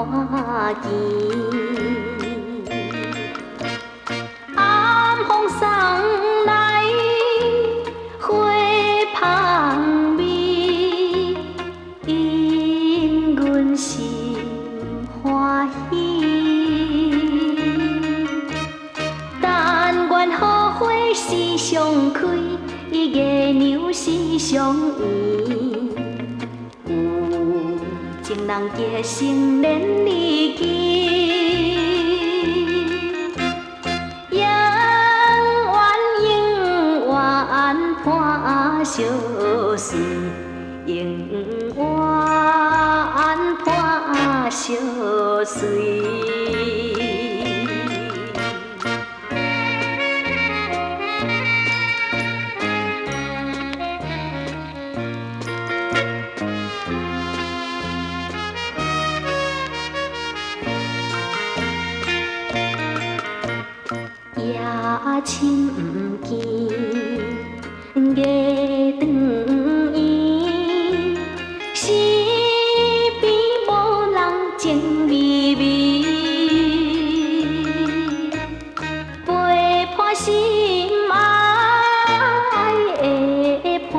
看见。暗风送来花香味，引阮心欢喜。但愿好花时常开，月娘时常圆。有情人结成连理枝，永远伴相随，永远伴相随。夜深不见月长圆，身边无人情微微，陪伴心爱的伴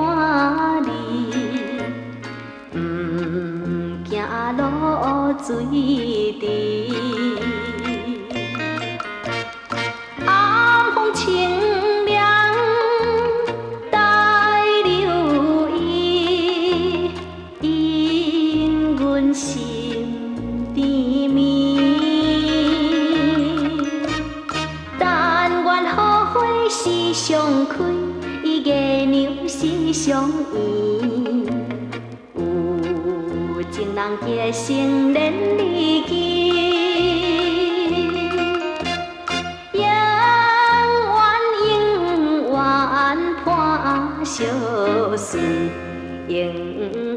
侣，不惊落水池。清凉带留意，引阮心甜蜜。但愿好花时常开，月娘时常圆。有情人结成连理枝。相随，永